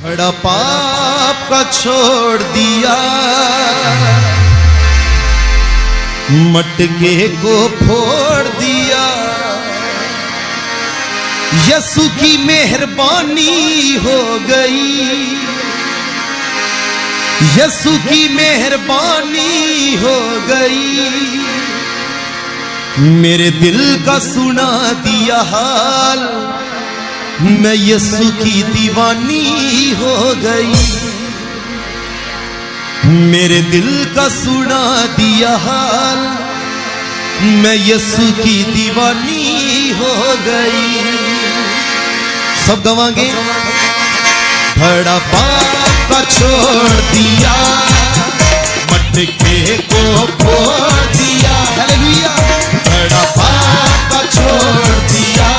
बड़ा पाप का छोड़ दिया, मटके को फोड़ दिया। यसु की मेहरबानी हो गई, यसु की मेहरबानी हो गई। मेरे दिल का सुना दिया हाल, मैं यसु की दीवानी हो गई। मेरे दिल का सुना दिया हाल, मैं यसु की दीवानी हो गई। सब गवाएंगे। बड़ा पाप का छोड़ दिया, मटके को फोड़ दिया। हालेलुया। बड़ा पाप का छोड़ दिया,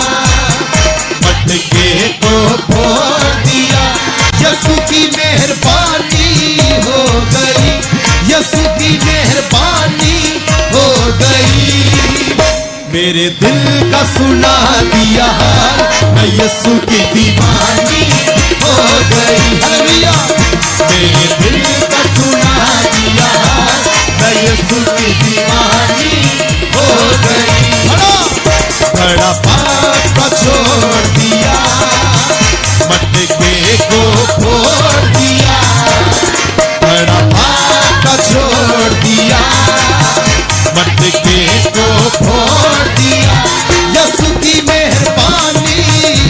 मटके को फोड़ दिया। यसु की मेहरबानी हो गई, यसु की मेहरबानी हो गई। मेरे दिल का सुना दिया हाल, मैं यसु की दीवानी हो गई। हालेलुया। मेरे दिल का सुना दिया हाल, मैं यसु की दीवानी हो गई। बड़ा पाप का छोड़ दिया, मटके को फोड़ दिया। बड़ा पाप का छोड़ दिया, मटके को फोड़ दिया। यसु की मेहरबानी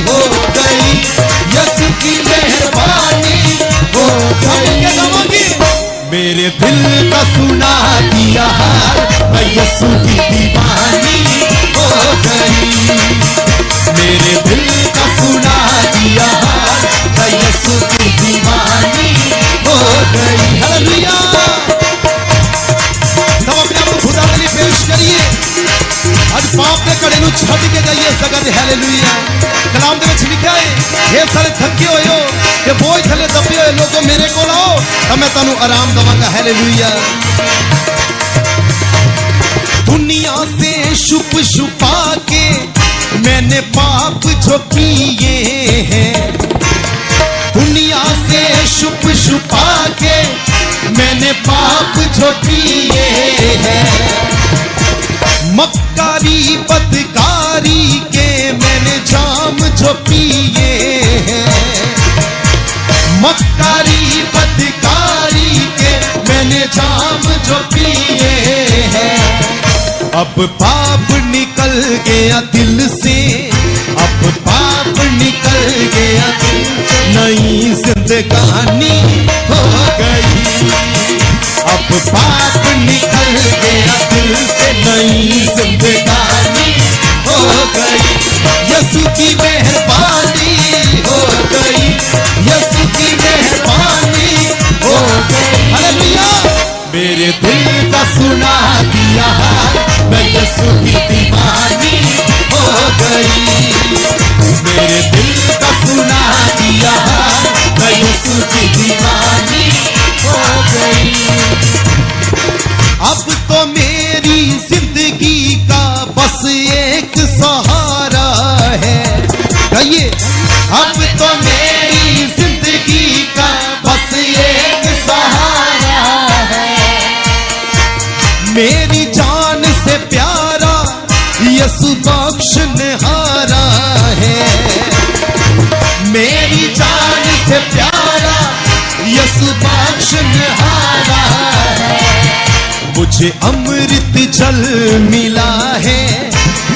हो गई, यसु की मेहरबानी हो गई। मेरे दिल का सुना दिया हाल, मैं यसु की दीवानी हो गई। मेरे दिल का सुना दिया हाल, मैं यसु की दीवानी हो गई। हालेलुया। सब अपने आप को खुदा के लिए पेश करिए। आज पाप के कड़े नूं छड्ड के जाइए जगत। हालेलुया। कलाम दे विच लिखिया है, हे सारे थके होए हो ते बोझ थले दबे होए लोगो मेरे कोल आओ तां मैं तुहानूं आराम दवांगा। हालेलुया। दुनिया से छुप छुपा के मैंने पाप जो किए हैं, दुनिया से छुप छुपा के मैंने पाप जो किए हैं। मक्कारी बदकारी के मैंने जाम जो पिए हैं, मक्कारी बदकारी के मैंने जाम जो पिए हैं। अब पाप निकल गया दिल से, अब पाप निकल गया दिल से, नई जिंदगानी हो गई। अब पाप निकल गया दिल से, नई जिंदगानी हो गई। यसु की मेहरबानी हो गई, यसु की मेहरबानी हो गई। हालेलुया। मेरे दिल का सुना दिया हाल, मैं यसु की दीवानी हो गई। मेरे दिल का सुना दिया हाल, मैं यसु की दीवानी हो गई। अब तो मेरी जिंदगी का बस एक सहारा है। कहिए, अब तो मेरी जिंदगी का बस एक सहारा है। मेरी जान से प्यारा यसु बख्शनहारा है। मेरी जान से प्यारा यसु बख्शनहारा है। मुझे अमृत जल मिला है,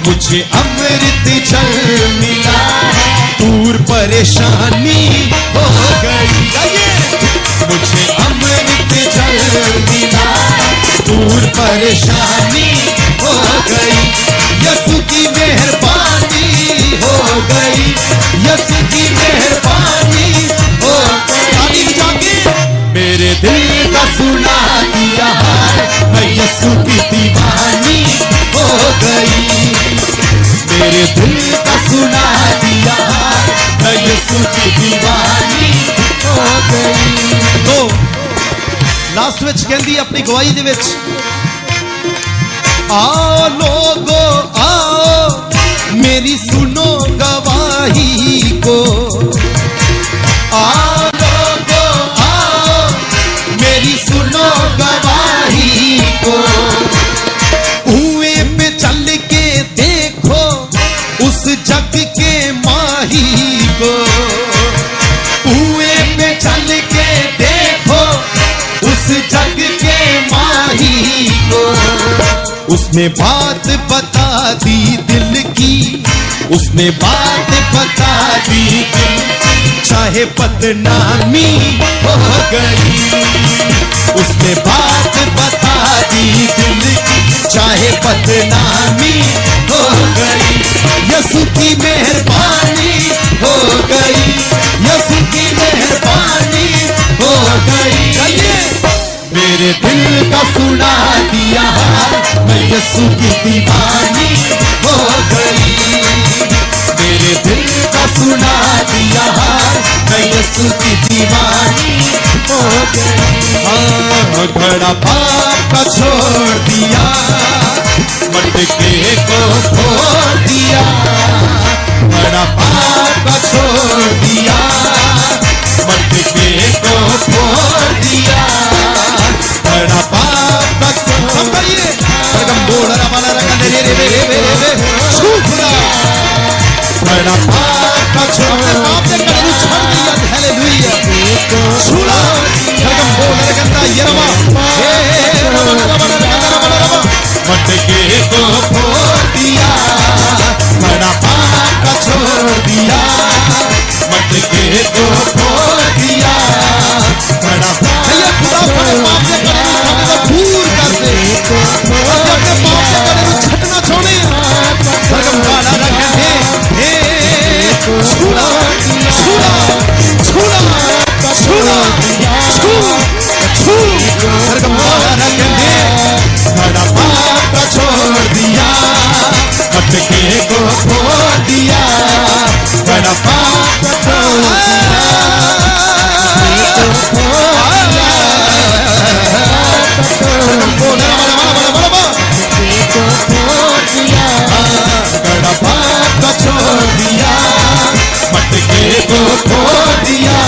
मुझे अमृत जल मिला है। दूर परेशानी हो गई, मुझे अमृत जल मिला है। दूर परेशानी हो गई, यसु की मेहरबानी हो गई, यसु की मेहरबानी हो गई। मेरे दिल का सुना दिया हाल, मैं यसु की दीवानी हो गई। मेरे दिल का सुना दिया हाल, मैं यसु की दीवानी हो गई। तो लास्ट विच कहंदी अपनी गवाही दे विच, आओ लोगो आओ मेरी सुनो गवाही को, आओ उसने बात बता दी दिल की, उसने बात बता दी दिल की, चाहे बदनामी हो गई। उसने बात बता दी दिल की, चाहे बदनामी हो गई। यसु की मेहरबानी हो गई, यसु की मेहरबानी हो गई। मेरे दिल का सुना दिया हाल, मैं यसु की दीवानी हो गई। मेरे दिल का सुना दिया हाल, मैं यसु की दीवानी हो गई। हाँ, घड़ा पाप का छोड़ दिया, मटके को फोड़ दिया। घड़ा पाप का छोड़ दिया, मटके को फोड़ दिया। घड़ा पाप का छोड़ दिया, बोल रहा वाला रंगा रे रे रे रे रे छूटा। घड़ा पाप का छोड़, पाप ने कड़े छोड़ दिया। हालेलुया, छूटा। खरगम बोल रहा यरवा, हे रवा मटके को फोड़ दिया। घड़ा पाप का छोड़ दिया, मटके को फोड़ दिया। घड़ा भैया खुदा अपने पाप से करे को दूर कर दे, अपने पाप से करे छटना छोड़े। सरगम गाना रखे हे छूड़ा छूड़ा छूड़ा छूड़ा छू छू। सरगम गाना रखे घड़ा पाप का छोड़ दिया, मटके को फोड़ दिया। घड़ा पाप का छोड़ दिया, घड़ा पाप का छोड़ दिया, मटके को फोड़ दिया।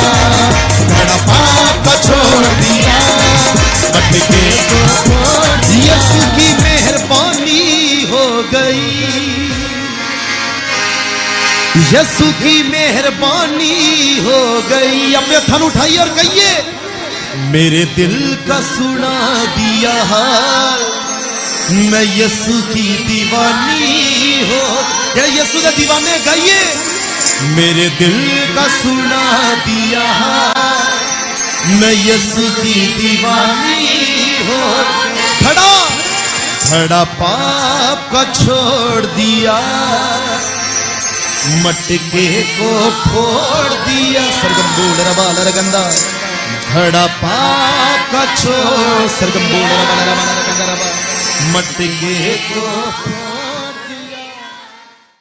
घड़ा पाप का छोड़ दिया, मटके को फोड़ दिया। यीशु की मेहरबानी हो गई, यीशु की मेहरबानी हो गई। अपने थन उठाइए और कहिए, मेरे दिल का सुना दिया हाल, मैं यीशु की दीवानी हो। क्या यीशु के दीवाने गाइए, मेरे दिल का सुना दिया हाल, मैं यीशु की दीवानी हो। खड़ा खड़ा पाप का छोड़ दिया, मटके को फोड़ दिया। सरगम बोल रवा लरगंदा, घड़ा पाप का छोड़। सरगम बोल रवा लरगंदा, मटके को